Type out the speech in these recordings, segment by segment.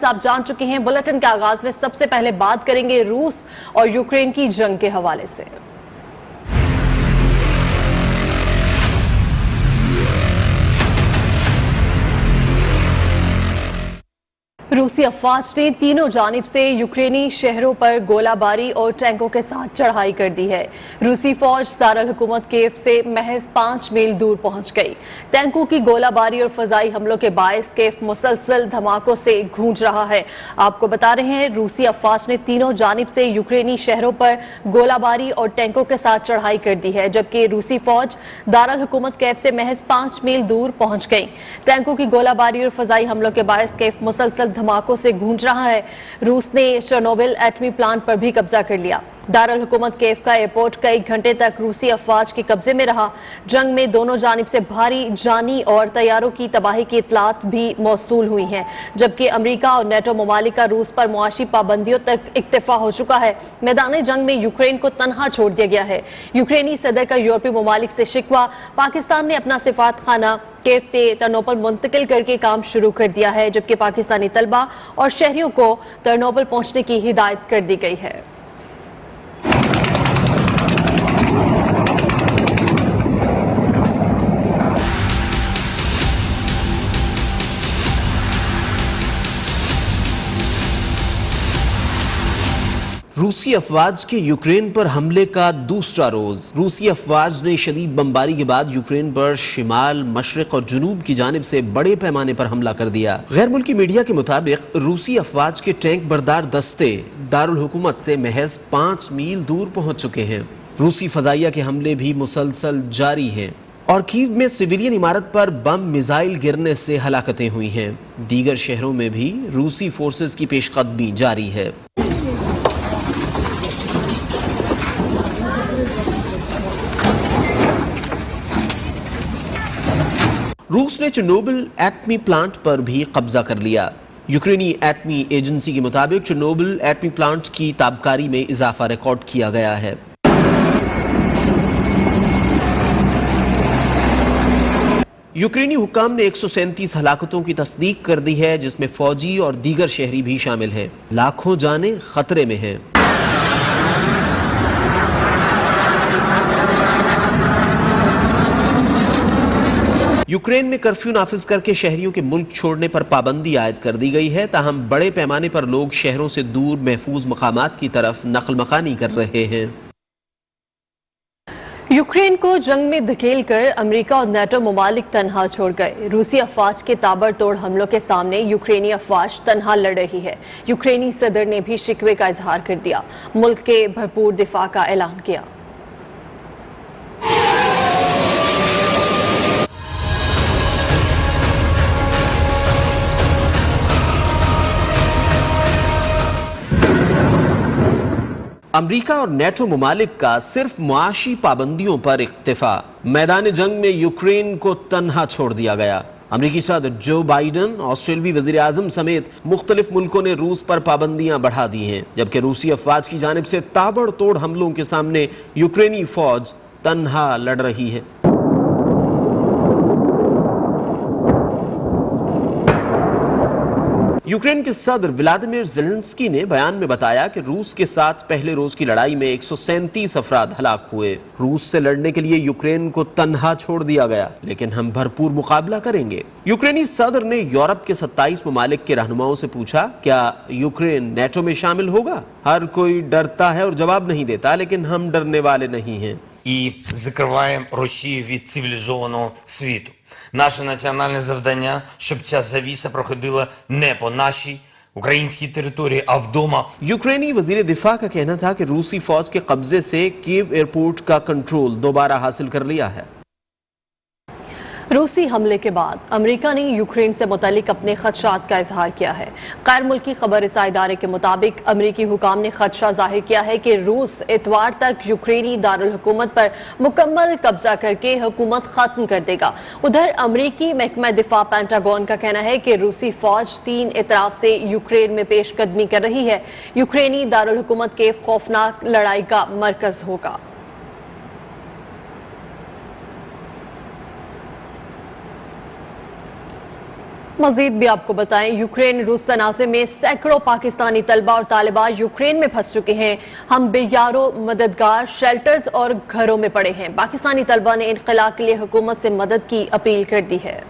Headlines आप जान चुके हैं। बुलेटिन के आगाज में सबसे पहले बात करेंगे रूस और यूक्रेन की जंग के हवाले से। रूसी अफवाज ने तीनों जानिब से यूक्रेनी शहरों पर गोलाबारी और टैंकों के साथ चढ़ाई कर दी है। रूसी फौज दारुल हुकूमत कीव से महज 5 मील दूर पहुंच गई। टैंकों की गोलाबारी और फजाई हमलों के बायस कीव मुसलसल धमाकों से गूंज रहा है। आपको बता रहे हैं, रूसी अफवाज ने तीनों जानिब से यूक्रेनी शहरों पर गोलाबारी और टैंकों के साथ चढ़ाई कर दी है, जबकि रूसी फौज दारुल हुकूमत कीव से महज 5 मील दूर पहुंच गई। टैंकों की गोलाबारी और फजाई हमलों के बायस कीव मुसलसल धमाकों से गूंज रहा है। रूस ने चेर्नोबिल एटमी प्लांट पर भी कब्जा कर लिया। दारुल हुकूमत कीव का एयरपोर्ट कई घंटे तक रूसी अफवाज के कब्जे में रहा। जंग में दोनों जानिब से भारी जानी और तैयारों की तबाही की इतलात भी मौसूल हुई हैं, जबकि अमेरिका और नेटो ममालिक का रूस पर मुआशी पाबंदियों तक इक्तफा हो चुका है। मैदान जंग में यूक्रेन को तनहा छोड़ दिया गया है। यूक्रेनी सदर का यूरोपीय ममालिक से शिकवा। पाकिस्तान ने अपना सिफारत खाना कीव से टर्नोबिल मुंतकिल करके काम शुरू कर दिया है, जबकि पाकिस्तानी तलबा और शहरियों को टर्नोबिल पहुंचने की हिदायत कर दी गई है। रूसी अफवाज के यूक्रेन पर हमले का दूसरा रोज। रूसी अफवाज ने शदीद बमबारी के बाद यूक्रेन पर शिमाल, मशरिक और जुनूब की जानिब से बड़े पैमाने पर हमला कर दिया। गैर मुल्की मीडिया के मुताबिक रूसी अफवाज के टैंक बरदार दस्ते दारुल हुकूमत से महज 5 मील दूर पहुंच चुके हैं। रूसी फजाइया के हमले भी मुसलसल जारी हैं और कीव में सिविलियन इमारत पर बम मिसाइल गिरने से हलाकतें हुई हैं। दीगर शहरों में भी रूसी फोर्सेस की पेशकदमी जारी है। रूस ने चेर्नोबिल एटमी प्लांट पर भी कब्जा कर लिया। यूक्रेनी एटमी एजेंसी के मुताबिक चेर्नोबिल एटमी प्लांट की ताबकारी में इजाफा रिकॉर्ड किया गया है। यूक्रेनी हुक्काम ने 137 हलाकतों की तस्दीक कर दी है, जिसमें फौजी और दीगर शहरी भी शामिल हैं। लाखों जानें खतरे में हैं। यूक्रेन में कर्फ्यू नाफिज करके शहरियों के मुल्क छोड़ने पर पाबंदी आयद कर दी गई है, ताहम बड़े पैमाने पर लोग शहरों से दूर महफूज मकामात की तरफ नकल मकानी कर रहे हैं। यूक्रेन को जंग में धकेल कर अमेरिका और नेटो ममालिक तनहा छोड़ गए। रूसी अफवाज के ताबड़तोड़ हमलों के सामने यूक्रेनी अफवाज तनहा लड़ रही है। यूक्रेनी सदर ने भी शिकवे का इजहार कर दिया, मुल्क के भरपूर दिफा का ऐलान किया। अमेरिका और नेटो ममालिक का सिर्फ मुआशी पाबंदियों पर इक्तिफा। मैदान जंग में यूक्रेन को तन्हा छोड़ दिया गया। अमेरिकी सदर जो बाइडन, ऑस्ट्रेलियाई वजीर आजम समेत मुख्तलिफ मुल्कों ने रूस पर पाबंदियां बढ़ा दी हैं, जबकि रूसी अफवाज की जानिब से ताबड़तोड़ हमलों के सामने यूक्रेनी फौज तन्हा लड़ रही है। यूक्रेन के सदर व्लादिमीर ज़ेलेंस्की ने बयान में बताया कि रूस के साथ पहले रोज की लड़ाई में 137 अफराद हलाक हुए। रूस से लड़ने के लिए यूक्रेन को तन्हा छोड़ दिया गया, लेकिन हम भरपूर मुकाबला करेंगे। यूक्रेनी सदर ने यूरोप के 27 ममालिक के रहनुमाओं से पूछा, क्या यूक्रेन नेटो में शामिल होगा? हर कोई डरता है और जवाब नहीं देता, लेकिन हम डरने वाले नहीं हैं। І закриваємо Росію від цивілізованого світу. Наше національне завдання, щоб ця завіса проходила не по нашій українській території, а вдома. यूक्रेनी वजीर दिफा का कहना था कि रूसी फौज के कब्जे से कीव एयरपोर्ट का कंट्रोल दोबारा हासिल कर लिया है। रूसी हमले के बाद अमेरिका ने यूक्रेन से मुतालिक अपने खदशात का इजहार किया है। गैर मुल्की खबर रसाई इदारे के मुताबिक अमेरिकी हुकाम ने खदशा जाहिर किया है कि रूस इतवार तक यूक्रेनी दारुल हुकूमत पर मुकम्मल कब्जा करके हुकूमत खत्म कर देगा। उधर अमेरिकी महकमा दिफा पेंटागन का कहना है कि रूसी फौज 3 इतराफ से यूक्रेन में पेशकदमी कर रही है। यूक्रेनी दारुल हुकूमत के खौफनाक लड़ाई का मरकज होगा। मजीद भी आपको बताएं, यूक्रेन रूस तनाज़े में सैकड़ों पाकिस्तानी तलबा और तालिबा यूक्रेन में फंस चुके हैं। हम बेयारो मददगार शेल्टर्स और घरों में पड़े हैं। पाकिस्तानी तलबा ने इनक़िला के लिए हुकूमत से मदद की अपील कर दी है।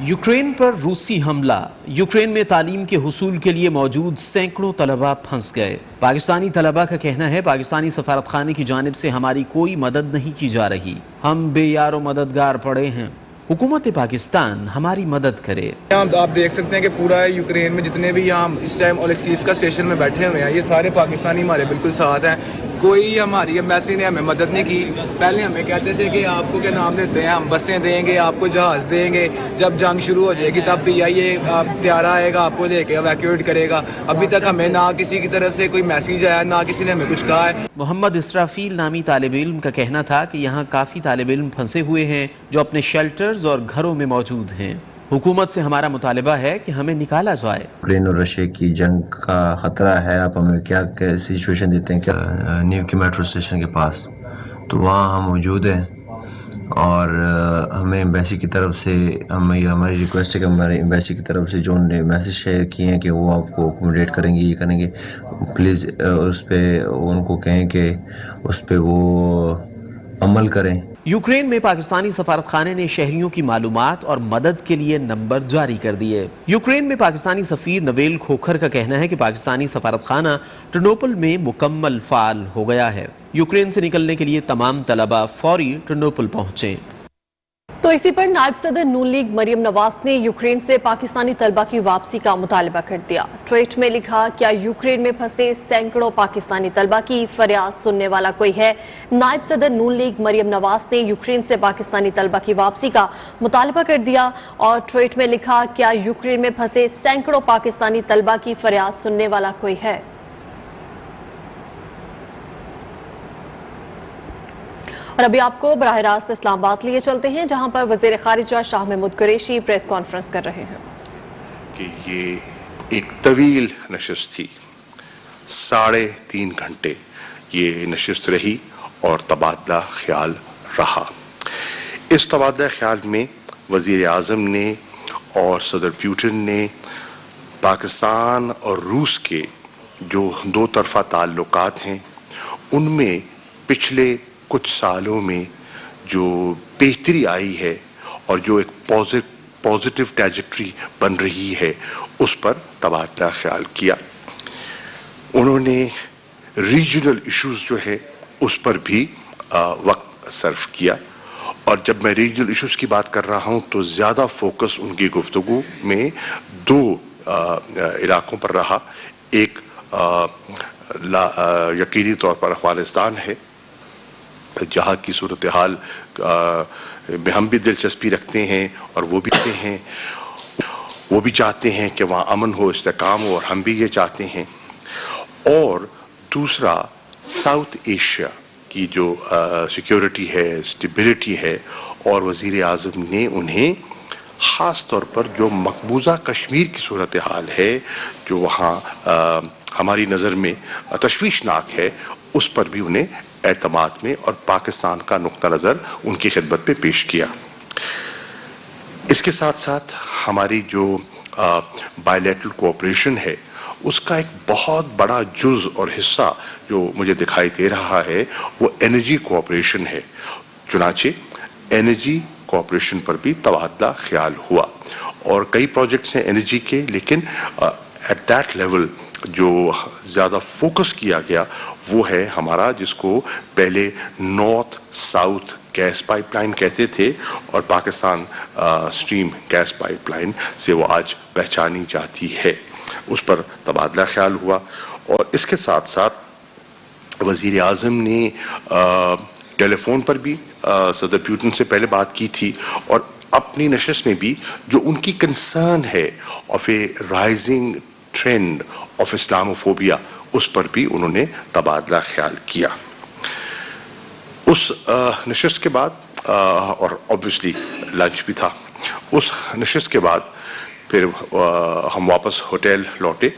यूक्रेन पर रूसी हमला। यूक्रेन में तालीम के हुसूल के लिए मौजूद सैकड़ों तलबा फंस गए। पाकिस्तानी तलबा का कहना है, पाकिस्तानी सफारतखाने की जानिब से हमारी कोई मदद नहीं की जा रही। हम बेयारो मददगार पड़े हैं। हुकूमत पाकिस्तान हमारी मदद करे। आप देख सकते हैं कि पूरा यूक्रेन में जितने भी यहाँ इस टाइम ओलेक्सीवका स्टेशन में बैठे हुए हैं, ये सारे पाकिस्तानी हमारे बिल्कुल साथ हैं। कोई हमारी एम्बेसी ने हमें मदद नहीं की। पहले हमें कहते थे कि आपको क्या नाम देते हैं, हम बसें देंगे, आपको जहाज़ देंगे, जब जंग शुरू हो जाएगी तब भी आइए, त्यारा आएगा आपको लेके एवैक्यूएट करेगा। अभी तक हमें ना किसी की तरफ से कोई मैसेज आया, ना किसी ने हमें कुछ कहा है। मोहम्मद इसराफील नामी तालिब इल्म का कहना था कि यहाँ काफ़ी तालिब इल्म फंसे हुए हैं जो अपने शेल्टर्स और घरों में मौजूद हैं। हुकूमत से हमारा मुतालिबा है कि हमें निकाला जाए। यूक्रेन और रशिया की जंग का खतरा है। आप हमें क्या सिचुएशन देते हैं? क्या न्यू की मेट्रो स्टेशन के पास, तो वहाँ हम मौजूद हैं और हमें एम्बेसी की तरफ से हमारी रिक्वेस्ट है कि हमारे एम्बेसी की तरफ से जो उन्होंने मैसेज शेयर किए हैं कि वो आपको अकोमोडेट करेंगे, ये करेंगे, प्लीज़ उस पर उनको कहें कि उस पर वो अमल करें। यूक्रेन में पाकिस्तानी सफारतखाने ने शहरियों की मालूमात और मदद के लिए नंबर जारी कर दिए। यूक्रेन में पाकिस्तानी सफीर नवेल खोखर का कहना है कि पाकिस्तानी सफारतखाना टर्नोपल में मुकम्मल फाल हो गया है। यूक्रेन से निकलने के लिए तमाम तलबा फौरी टर्नोपल पहुंचे। तो इसी पर नायब सदर नून लीग मरियम नवाज ने यूक्रेन से पाकिस्तानी तलबा की वापसी का मुतालबा कर दिया। ट्वीट में लिखा, क्या यूक्रेन में फंसे सैकड़ों पाकिस्तानी तलबा की फरियाद सुनने वाला कोई है? नायब सदर नून लीग मरियम नवाज ने यूक्रेन से पाकिस्तानी तलबा की वापसी का मुतालबा कर दिया और ट्वीट में लिखा, क्या यूक्रेन में फंसे सैकड़ों पाकिस्तानी तलबा की फरियाद सुनने वाला कोई है? और अभी आपको बराह रास्त इस्लामाबाद लिए चलते हैं, जहां पर वज़ीर ख़ारिजा शाह महमूद कुरैशी प्रेस कॉन्फ्रेंस कर रहे हैं कि ये एक तवील नशिस्त थी, 3.5 घंटे ये नशिस्त रही और तबादला ख्याल रहा। इस तबादला ख्याल में वज़ीर आज़म ने और सदर पुतिन ने पाकिस्तान और रूस के जो दो तरफ़ा ताल्लुकात हैं उनमें पिछले कुछ सालों में जो बेहतरी आई है और जो एक पॉजिटिव ट्रैजेक्टरी बन रही है उस पर तबादला ख्याल किया। उन्होंने रीजनल इश्यूज जो है उस पर भी वक्त सर्फ किया और जब मैं रीजनल इश्यूज की बात कर रहा हूं तो ज़्यादा फोकस उनकी गुफ्तगू में 2 इलाकों पर रहा। एक यकीनी तौर पर अफगानिस्तान है, जहाँ की सूरत हाल में हम भी दिलचस्पी रखते हैं और वो भी चाहते हैं कि वहाँ अमन हो, इस्तेकाम हो, और हम भी ये चाहते हैं। और दूसरा साउथ एशिया की जो सिक्योरिटी है, स्टेबिलिटी है, और वज़ीर आज़म ने उन्हें ख़ास तौर पर जो मकबूजा कश्मीर की सूरत हाल है जो वहाँ हमारी नज़र में तशवीशनाक है, उस पर भी उन्हें एतमाद में और पाकिस्तान का नुक्ता नज़र उनकी खिदमत पे पेश किया। इसके साथ साथ हमारी जो बायलैटरल कोऑपरेशन है उसका एक बहुत बड़ा जुज़ और हिस्सा जो मुझे दिखाई दे रहा है वो एनर्जी कोऑपरेशन है। चुनाचे एनर्जी कोऑपरेशन पर भी तबादला ख्याल हुआ और कई प्रोजेक्ट्स हैं एनर्जी के, लेकिन एट दैट लेवल जो ज़्यादा फोकस किया गया वो है हमारा, जिसको पहले नॉर्थ साउथ गैस पाइपलाइन कहते थे और पाकिस्तान स्ट्रीम गैस पाइपलाइन से वो आज पहचानी जाती है। उस पर तबादला ख्याल हुआ और इसके साथ साथ वज़ीर आज़म ने टेलीफोन पर भी सदर पुतिन से पहले बात की थी और अपनी नशिस्त में भी जो उनकी कंसर्न है of A rising trend of Islamophobia उस पर भी उन्होंने तबादला ख्याल किया। उस नशिस्त के बाद और ऑब्वियसली लंच भी था। उस नशिस्त के बाद फिर हम वापस होटल लौटे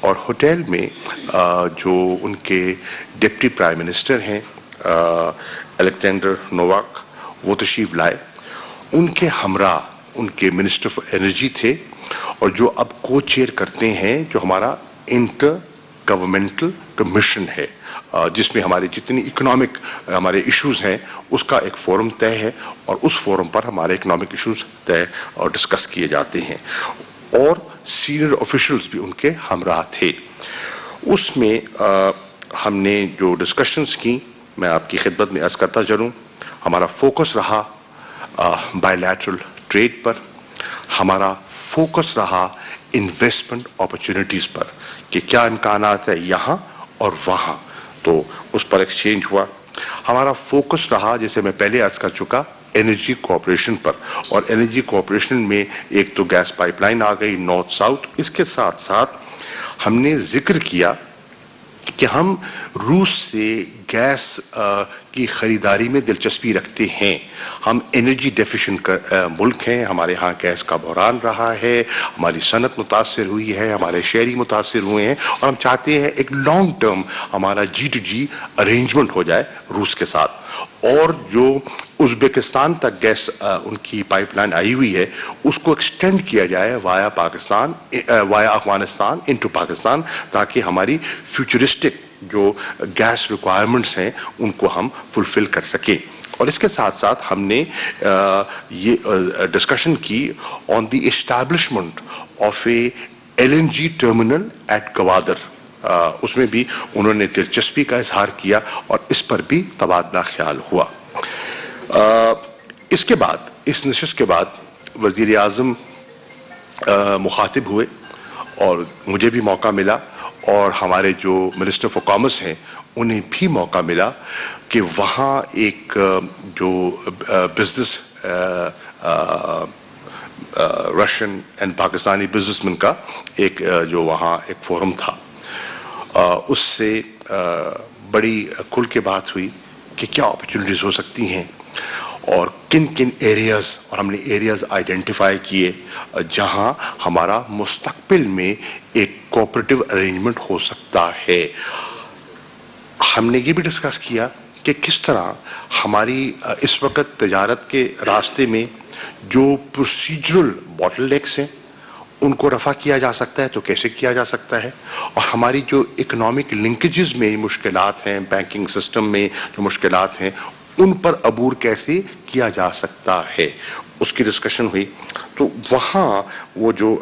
और होटल में जो उनके डिप्टी प्राइम मिनिस्टर हैं अलेक्जेंडर नोवाक वो तशरीफ लाए। उनके हमरा ان کے منسٹر فار انرجی تھے اور جو اب کو چیئر کرتے ہیں جو ہمارا انٹر گورنمنٹل کمیشن ہے جس میں ہمارے جتنی اکنامک ہمارے ایشوز ہیں اس کا ایک فورم طے ہے اور اس فورم پر ہمارے اکنامک ایشوز طے اور ڈسکس کیے جاتے ہیں اور سینئر آفیشلز بھی ان کے ہمراہ تھے. اس میں ہم نے جو ڈسکشنز کی میں آپ کی خدمت میں عرض کرتا چلوں. ہمارا فوکس رہا بائی لیٹرل ٹریڈ پر, ہمارا فوکس رہا انویسٹمنٹ اپرچونیٹیز پر کہ کیا امکانات ہے یہاں اور وہاں, تو اس پر ایکسچینج ہوا. ہمارا فوکس رہا جیسے میں پہلے عرض کر چکا انرجی کوآپریشن پر, اور انرجی کوآپریشن میں ایک تو گیس پائپ لائن آ گئی نارتھ ساؤتھ. اس کے ساتھ ساتھ ہم نے ذکر کیا کہ ہم روس سے گیس کی خریداری میں دلچسپی رکھتے ہیں. ہم انرجی ڈیفیشنٹ ملک ہیں, ہمارے ہاں گیس کا بحران رہا ہے, ہماری صنعت متاثر ہوئی ہے, ہمارے شہری متاثر ہوئے ہیں, اور ہم چاہتے ہیں ایک لانگ ٹرم ہمارا G2G ارینجمنٹ ہو جائے روس کے ساتھ. اور جو ازبکستان تک گیس ان کی پائپ لائن آئی ہوئی ہے اس کو ایکسٹینڈ کیا جائے وایا پاکستان, وایا افغانستان انٹو پاکستان, تاکہ ہماری فیوچرسٹک جو گیس ریکوائرمنٹس ہیں ان کو ہم فلفل کر سکیں. اور اس کے ساتھ ساتھ ہم نے یہ ڈسکشن کی on the establishment of a LNG terminal at Gwadar. اس میں بھی انہوں نے دلچسپی کا اظہار کیا اور اس پر بھی تبادلہ خیال ہوا. اس کے بعد اس نشست کے بعد وزیر اعظم مخاطب ہوئے اور مجھے بھی موقع ملا اور ہمارے جو منسٹر فار کامرس ہیں انہیں بھی موقع ملا کہ وہاں ایک جو business Russian and Pakistani business man کا ایک جو وہاں ایک فورم تھا, اس سے بڑی کھل کے بات ہوئی کہ کیا اپرچونیٹیز ہو سکتی ہیں اور کن کن ایریاز, اور ہم نے ایریاز آئیڈینٹیفائی کیے جہاں ہمارا مستقبل میں ایک کوآپریٹو ارینجمنٹ ہو سکتا ہے. ہم نے یہ بھی ڈسکس کیا کہ کس طرح ہماری اس وقت تجارت کے راستے میں جو پروسیجرل باٹل نیکس ہیں ان کو رفع کیا جا سکتا ہے تو کیسے کیا جا سکتا ہے, اور ہماری جو اکنامک لنکیجز میں مشکلات ہیں, بینکنگ سسٹم میں جو مشکلات ہیں ان پر عبور کیسے کیا جا سکتا ہے, اس کی ڈسکشن ہوئی. تو وہاں وہ جو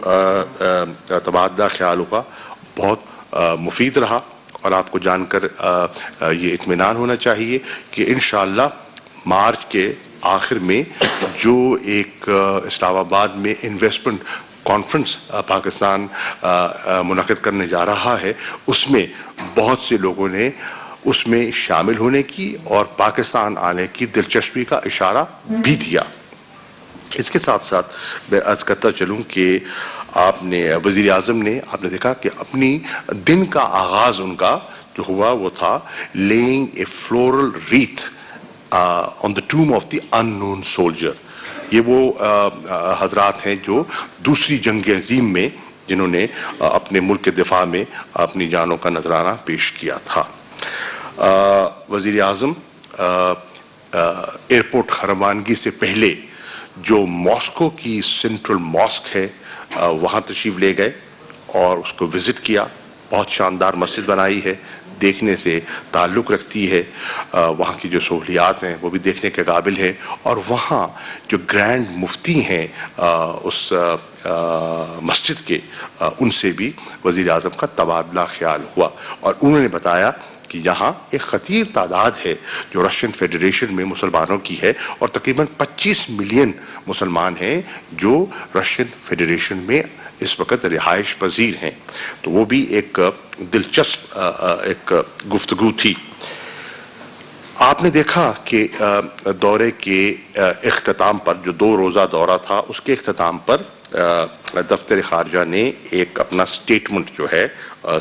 تبادلہ خیال ہوا بہت مفید رہا, اور آپ کو جان کر یہ اطمینان ہونا چاہیے کہ انشاءاللہ مارچ کے آخر میں جو ایک اسلام آباد میں انویسٹمنٹ کانفرنس پاکستان منعقد کرنے جا رہا ہے اس میں بہت سے لوگوں نے اس میں شامل ہونے کی اور پاکستان آنے کی دلچسپی کا اشارہ بھی دیا. اس کے ساتھ ساتھ میں عرض کرتا چلوں کہ آپ نے وزیر اعظم نے آپ نے دیکھا کہ اپنی دن کا آغاز ان کا جو ہوا وہ تھا laying a floral wreath on the tomb of the unknown soldier. یہ وہ حضرات ہیں جو دوسری جنگ عظیم میں جنہوں نے اپنے ملک کے دفاع میں اپنی جانوں کا نذرانہ پیش کیا تھا. وزیر اعظم ایئرپورٹ روانگی سے پہلے جو ماسکو کی سینٹرل ماسک ہے وہاں تشریف لے گئے اور اس کو وزٹ کیا. بہت شاندار مسجد بنائی ہے, دیکھنے سے تعلق رکھتی ہے, وہاں کی جو سہولیات ہیں وہ بھی دیکھنے کے قابل ہیں, اور وہاں جو گرینڈ مفتی ہیں اس مسجد کے ان سے بھی وزیر اعظم کا تبادلہ خیال ہوا, اور انہوں نے بتایا کہ یہااں ایک خطیر تعداد ہے جو رشین فیڈریشن میں مسلمانوں کی ہے, اور تقریباً 25 ملین مسلمان ہیں جو رشین فیڈریشن میں اس وقت رہائش پذیر ہیں. تو وہ بھی ایک دلچسپ ایک گفتگو تھی. آپ نے دیکھا کہ دورے کے اختتام پر جو 2 روزہ دورہ تھا اس کے اختتام پر دفتر خارجہ نے ایک اپنا سٹیٹمنٹ جو ہے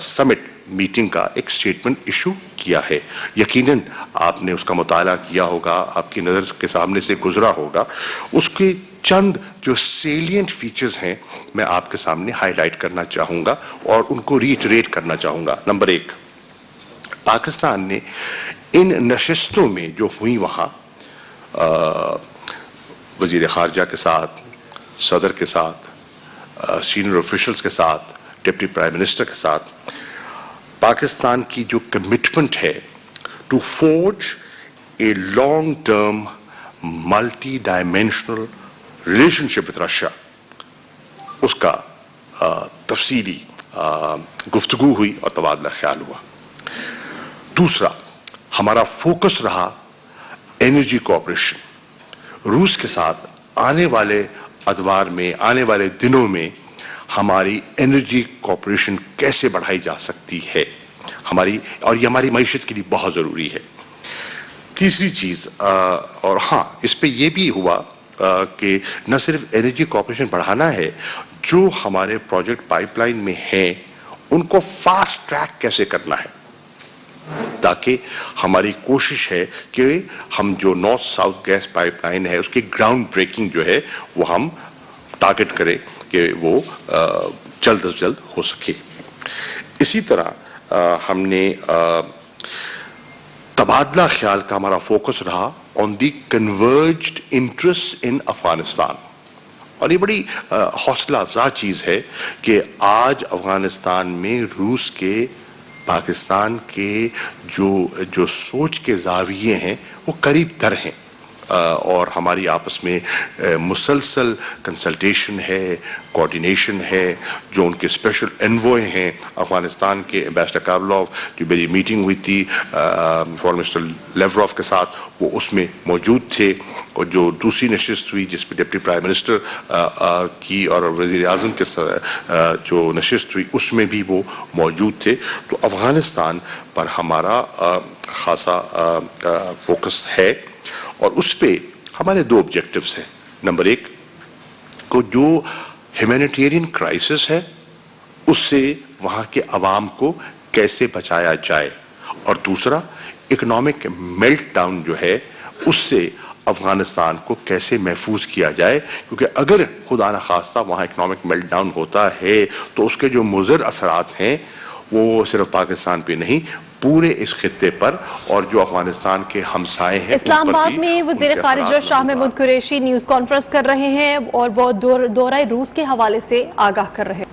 سمٹ میٹنگ کا ایک سٹیٹمنٹ ایشو کیا ہے. یقیناً آپ نے اس کا مطالعہ کیا ہوگا, آپ کی نظر کے سامنے سے گزرا ہوگا. اس کے چند جو سیلینٹ فیچرز ہیں میں آپ کے سامنے ہائی لائٹ کرنا چاہوں گا اور ان کو ریٹریٹ کرنا چاہوں گا. نمبر 1, پاکستان نے ان نشستوں میں جو ہوئی وہاں وزیر خارجہ کے ساتھ صدر کے ساتھ, سینئر آفیشلز کے ساتھ, ڈپٹی پرائم منسٹر کے ساتھ پاکستان کی جو کمٹمنٹ ہے to forge a long term multi dimensional relationship with Russia, اس کا تفصیلی گفتگو ہوئی اور تبادلہ خیال ہوا. دوسرا, ہمارا فوکس رہا انرجی کوآپریشن. روس کے ساتھ آنے والے ادوار میں, آنے والے دنوں میں ہماری انرجی کوآپریشن کیسے بڑھائی جا سکتی ہے ہماری, اور یہ ہماری معیشت کے لیے بہت ضروری ہے. تیسری چیز, اور ہاں اس پہ یہ بھی ہوا کہ نہ صرف انرجی کوآپریشن بڑھانا ہے, جو ہمارے پروجیکٹ پائپ لائن میں ہیں ان کو فاسٹ ٹریک کیسے کرنا ہے, تاکہ ہماری کوشش ہے کہ ہم جو north south gas pipeline ہے اس کی گراؤنڈ بریکنگ جو ہے وہ ہم ٹارگٹ کریں کہ وہ جلد از جلد ہو سکے. اسی طرح ہم نے تبادلہ خیال کا ہمارا فوکس رہا آن دی کنورجڈ انٹرسٹ ان افغانستان. اور یہ بڑی حوصلہ افزا چیز ہے کہ آج افغانستان میں روس کے پاکستان کے جو سوچ کے زاویے ہیں وہ قریب تر ہیں, اور ہماری آپس میں مسلسل کنسلٹیشن ہے, کوارڈینیشن ہے. جو ان کے اسپیشل انوائے ہیں افغانستان کے ایمبیسڈر کارلوف, جو میری میٹنگ ہوئی تھی فورن منسٹر لیوروف کے ساتھ, وہ اس میں موجود تھے. اور جو دوسری نشست ہوئی جس پہ ڈپٹی پرائم منسٹر کی اور وزیر اعظم کے جو نشست ہوئی اس میں بھی وہ موجود تھے. تو افغانستان پر ہمارا خاصا فوکس ہے, اور اس پہ ہمارے دو آبجیکٹیوز ہیں. نمبر ایک, کو جو ہیومینیٹیرین کرائسس ہے اس سے وہاں کے عوام کو کیسے بچایا جائے, اور دوسرا اکنامک میلٹ ڈاؤن جو ہے اس سے افغانستان کو کیسے محفوظ کیا جائے, کیونکہ اگر خدا نخواستہ وہاں اکنامک میلٹ ڈاؤن ہوتا ہے تو اس کے جو مضر اثرات ہیں وہ صرف پاکستان پہ نہیں پورے اس خطے پر, اور جو افغانستان کے ہمسائے ہیں. اسلام آباد میں وزیر خارجہ شاہ محمود قریشی نیوز کانفرنس کر رہے ہیں اور وہ دورہ روس کے حوالے سے آگاہ کر رہے ہیں.